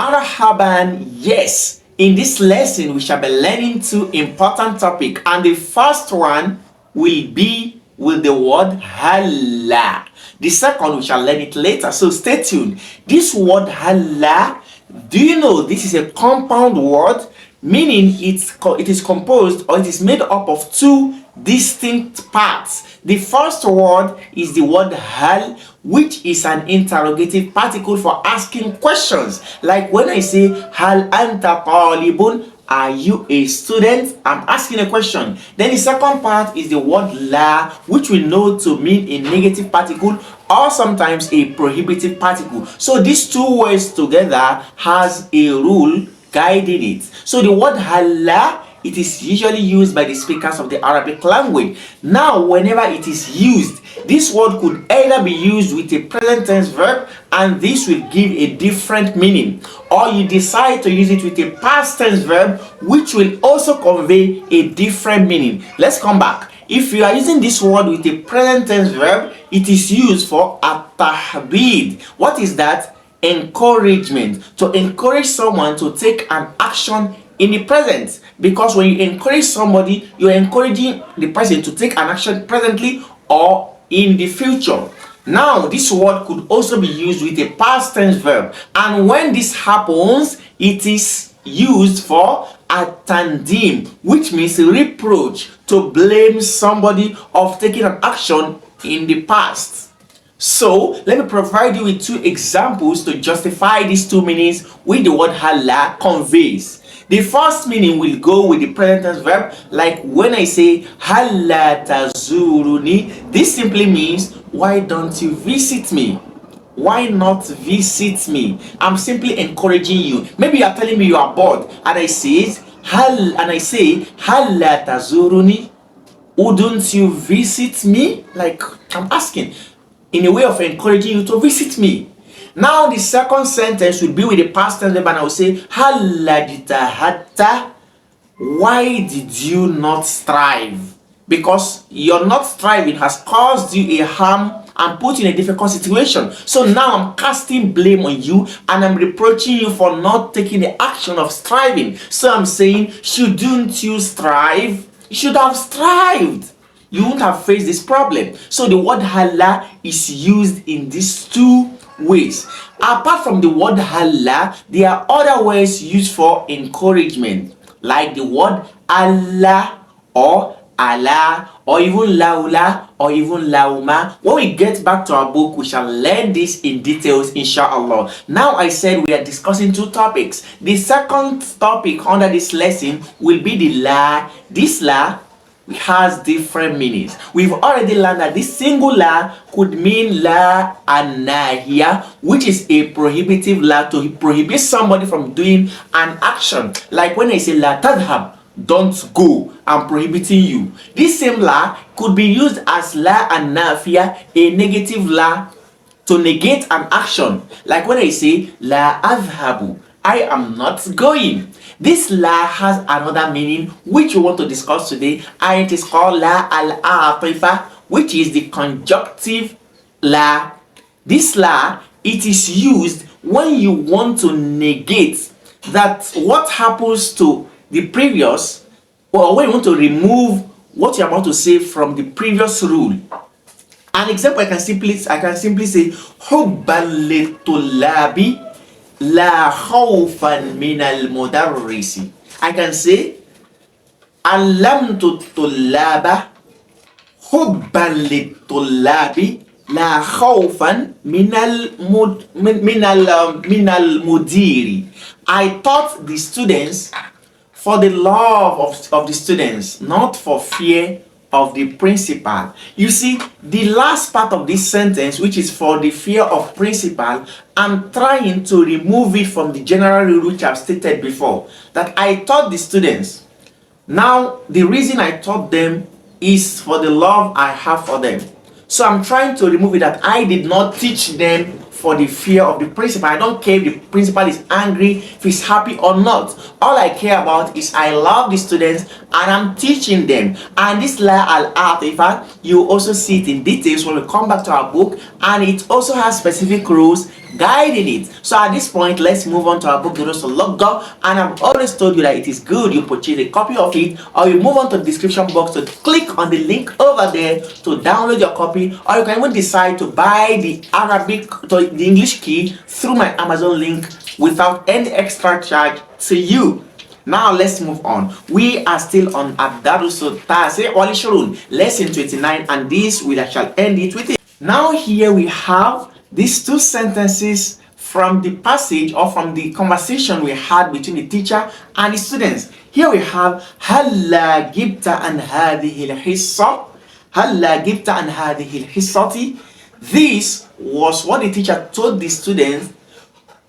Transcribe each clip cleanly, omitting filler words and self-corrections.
Marhaban, yes. In this lesson, we shall be learning two important topics, and the first one will be with the word halla. The second, we shall learn it later, so stay tuned. This word halla, do you know this is a compound word, meaning it is composed, or it is made up of two distinct parts. The first word is the word hal, which is an interrogative particle for asking questions. Like when I say hal anta talibun, are you a student? I'm asking a question. Then the second part is the word la, which we know to mean a negative particle or sometimes a prohibitive particle. So these two words together has a rule guiding it. So the word halla, it is usually used by the speakers of the Arabic language. Now, whenever it is used, this word could either be used with a present tense verb, and this will give a different meaning, or you decide to use it with a past tense verb, which will also convey a different meaning. Let's come back. If you are using this word with a present tense verb, it is used for at-tahbid. What is that? Encouragement. To encourage someone to take an action in the present, because when you encourage somebody, you're encouraging the person to take an action presently or in the future. Now, this word could also be used with a past tense verb, and when this happens, it is used for atandim, which means reproach, to blame somebody of taking an action in the past. So let me provide you with two examples to justify these two meanings which the word halla conveys. The first meaning will go with the present tense verb, like when I say halla tazuruni. This simply means, why don't you visit me? Why not visit me? I'm simply encouraging you. Maybe you are telling me you are bored, and I say halla tazuruni. Wouldn't you visit me? Like I'm asking in a way of encouraging you to visit me. Now the second sentence will be with the past tense verb, and I will say halla jitahatta. Why did you not strive? Because your not striving has caused you a harm and put you in a difficult situation. So now I'm casting blame on you, and I'm reproaching you for not taking the action of striving. So I'm saying, shouldn't you strive? You should have strived. You won't have faced this problem. So the word halla is used in these two ways. Apart from the word halla, there are other words used for encouragement, like the word Allah or Allah, or even laula, or even lauma. When we get back to our book, we shall learn this in details, inshallah. Now I said we are discussing two topics. The second topic under this lesson will be the la. This la has different meanings. We've already learned that this single la could mean la anahia, which is a prohibitive la, to prohibit somebody from doing an action. Like when I say la tadhab, don't go, I'm prohibiting you. This same la could be used as la anafia, a negative la, to negate an action. Like when I say la adhabu, I am not going. This la has another meaning which we want to discuss today, and it is called la al-atifa, which is the conjunctive la. This la, it is used when you want to negate that what happens to the previous, or when you want to remove what you're about to say from the previous rule. An example, I can simply say hubban litulabi la khawfan min al-mudarrisi. I can say allamtu tullaba hubban litulabi la khawfan min al-mudiri. I taught the students for the love of the students, not for fear of the principal. You see, the last part of this sentence, which is for the fear of principal, I'm trying to remove it from the general rule which I've stated before, that I taught the students. Now, the reason I taught them is for the love I have for them. So I'm trying to remove it, that I did not teach them for the fear of the principal. I don't care if the principal is angry, if he's happy or not. All I care about is I love the students and I'm teaching them. And this la al-atifa, you also see it in details when we come back to our book, and it also has specific rules guiding it. So at this point, let's move on to our book, The Road to Logo. And I've always told you that it is good you purchase a copy of it, or you move on to the description box to click on the link over there to download your copy, or you can even decide to buy the English key through my Amazon link without any extra charge to you. Now let's move on. We are still on Ad-Darusu Tase Wali Shurun, lesson 29, and this we shall end it with it. Now here we have these two sentences from the passage or from the conversation we had between the teacher and the students. Here we have Halla gibta an hadhihi al-hissa. Halla gibta an hadhihi al-hissati. This was what the teacher told the student,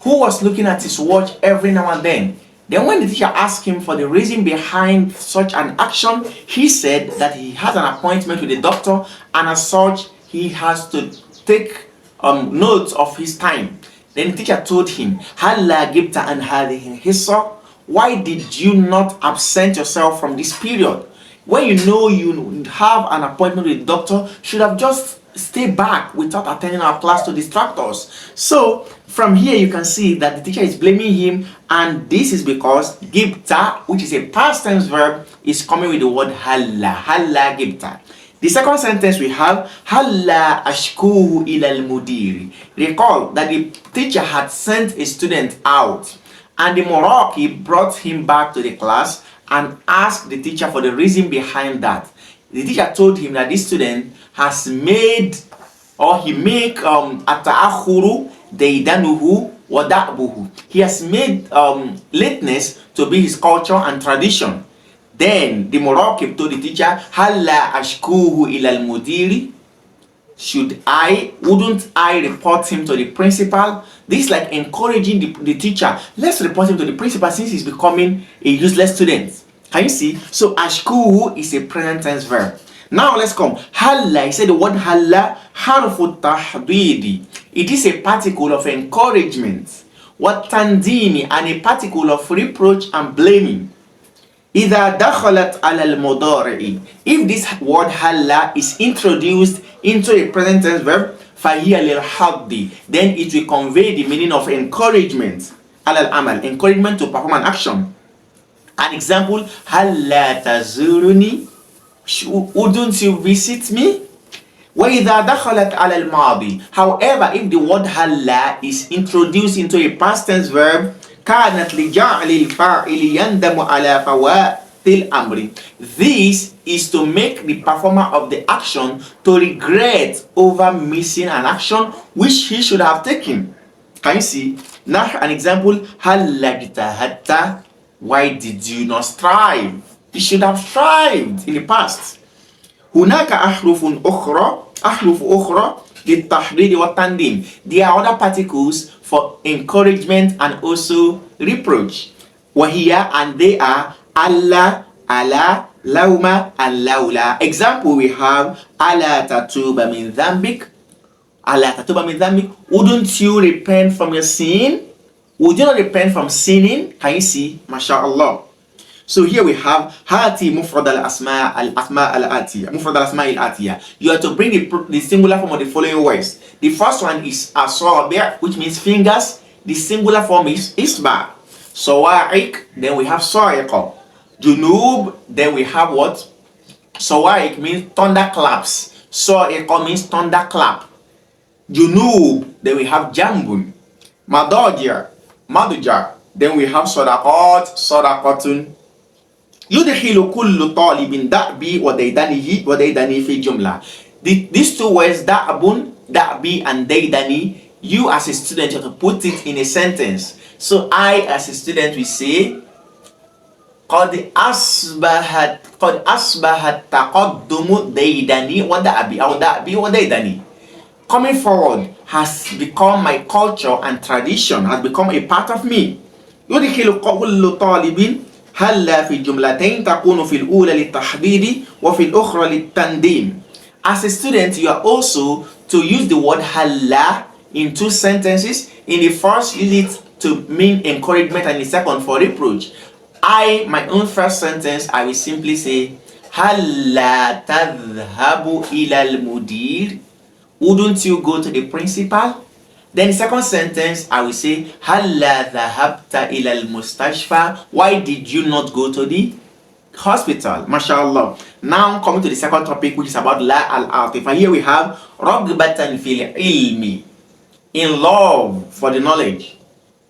who was looking at his watch every now and then. Then when the teacher asked him for the reason behind such an action, he said that he has an appointment with the doctor, and as such he has to take notes of his time. Then the teacher told him, Halla gibta an hadhihi hissa. Why did you not absent yourself from this period? When you know you have an appointment with the doctor, should have just stay back without attending our class to distract us. So from here you can see that the teacher is blaming him, and this is because gibta, which is a past tense verb, is coming with the word halla. Halla gibta. The second sentence we have halla ashkuhu ila al-mudiri. Recall that the teacher had sent a student out, and the Moroccan brought him back to the class and asked the teacher for the reason behind that. The teacher told him that this student has made, or he make ata'akhuru deidanuhu wa da'buhu. He has made lateness to be his culture and tradition. Then the Moroccan told the teacher, Halla ashkuhu ila al-mudiri. Wouldn't I report him to the principal? This is like encouraging the teacher. Let's report him to the principal since he's becoming a useless student. Can you see? So ashkuhu is a present tense verb. Now let's come. Halla, he said the word halla, harfu tahdidi. It is a particle of encouragement. What tandimi, and a particle of reproach and blaming. إذا دخلت على المضارع. If this word halla is introduced into a present tense verb, فهي للحظ, then it will convey the meaning of encouragement. على العمل, encouragement to perform an action. An example, هلا تزورني? Wouldn't you visit me? وإذا دخلت على الماضي. However, if the word halla is introduced into a past tense verb, كانت لجعل الفاعل يندم على فوات الأمر. This is to make the performer of the action to regret over missing an action which he should have taken. Can you see? Now an example, هلا اجتهدت? Why did you not strive? You should have strived in the past. هناك أحرف أخرى للتحريض والتنديم. There are other particles for encouragement and also reproach. وهي, and they are alla, ala, lauma, and laula. Example, we have ala tatuba min dhambik. Ala tatuba min dhambik. Wouldn't you repent from your sin? Would you not repent from sinning? Can you see? MashaAllah. So here we have hati mufrad al-asma al-atiya. Mufrad al-asma al-atiya. You have to bring the singular form of the following words. The first one is asabi', which means fingers. The singular form is isba'. Sawa'iq, then we have sa'iqa. Junub, then we have what? Sawa'iq means thunderclaps. Sa'iqa means thunderclap. Junub, then we have jambun. Maduja, then we have sadaqatun. يدخل كل طالب دأبي وديدني في جملة. These two words, da'bun, da'bi, and daydani, you as a student you have to put it in a sentence. So I as a student will say قد أصبحت تقدم ديدني ودأبي أو دأبي وديدني. Coming forward has become my culture and tradition, has become a part of me. يدخل كل طالب هلا في جملتين تكون في الأولى للتحديد وفي الأخرى للتنديم. As a student, you are also to use the word halla in two sentences. In the first, use it to mean encouragement, and in the second for reproach. My own first sentence, I will simply say halla tadhhabu ila al-mudir. Wouldn't you go to the principal? Then the second sentence, I will say, Halla dhahabta ila al-mustashfa. Why did you not go to the hospital? MashaAllah. Now coming to the second topic, which is about la al-atifa. Here we have ragbatan fil ilmi, in love for the knowledge,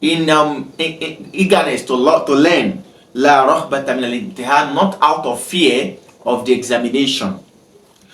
in eagerness to learn. La raghbatan min al-imtihan, not out of fear of the examination.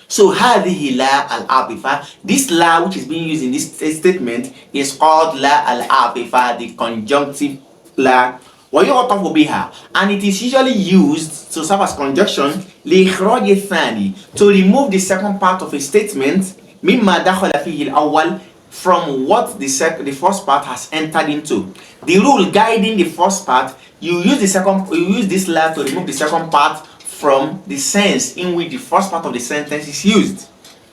So هذه لا العاطفة, this la which is being used in this statement is called la al-atifa, the conjunctive la. ويعطف بها, and it is usually used to serve as conjunction لإخراج الثاني, to remove the second part of a statement مما دخل فيه الأول, from what the first part has entered into. The rule guiding the first part, you use this la to remove the second part from the sense in which the first part of the sentence is used.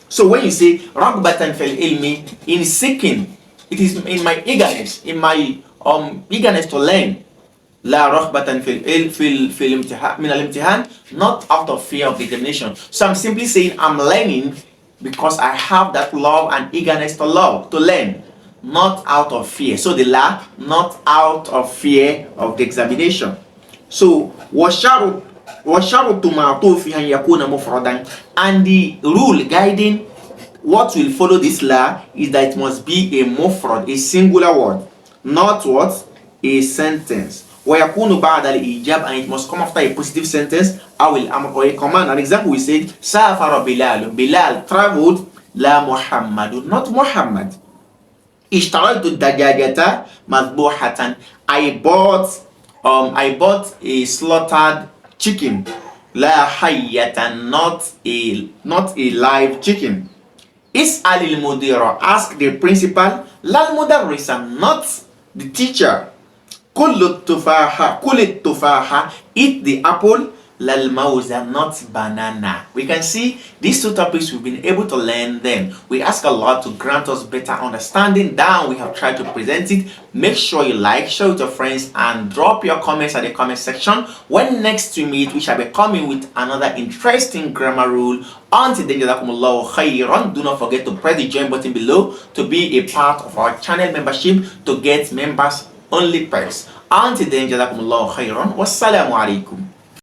So when you say ragbatan fil ilmi, in seeking, it is in my eagerness, eagerness to learn. La raghbatan fil min al-imtihan, not out of fear of examination. So I'm simply saying I'm learning because I have that love and eagerness to learn, not out of fear. So the la, not out of fear of the examination. So وَشَرُطُ مَعْطُوفِهَا يَكُونَ مُفْرَدًا, and the rule guiding what will follow this la is that it must be a mufrad, a singular word, not what? A sentence. وَيَكُونُ بَعْدَ الْإِيجَابِ, and it must come after a positive sentence أو الأمر, or a command. An example, we said سافر بلال, Bilal traveled, لا محمد, not Muhammad. اشتريت الدجاجة مذبوحة, I bought a slaughtered chicken. La hayyatan, not a live chicken. Is'al al-mudira, ask the principal. La al-mudarrisa, not the teacher. Kul tufaha, eat the apple. La al-mawza, not banana. We can see these two topics, we've been able to learn them. We ask Allah to grant us better understanding. Down we have tried to present it. Make sure you like, share with your friends, and drop your comments at the comment section. When next we meet, we shall be coming with another interesting grammar rule. Until then, jazakumullahu khairan. Do not forget to press the join button below to be a part of our channel membership, to get members only perks. Until then, jazakumullahu khairan. Wassalamu alaikum.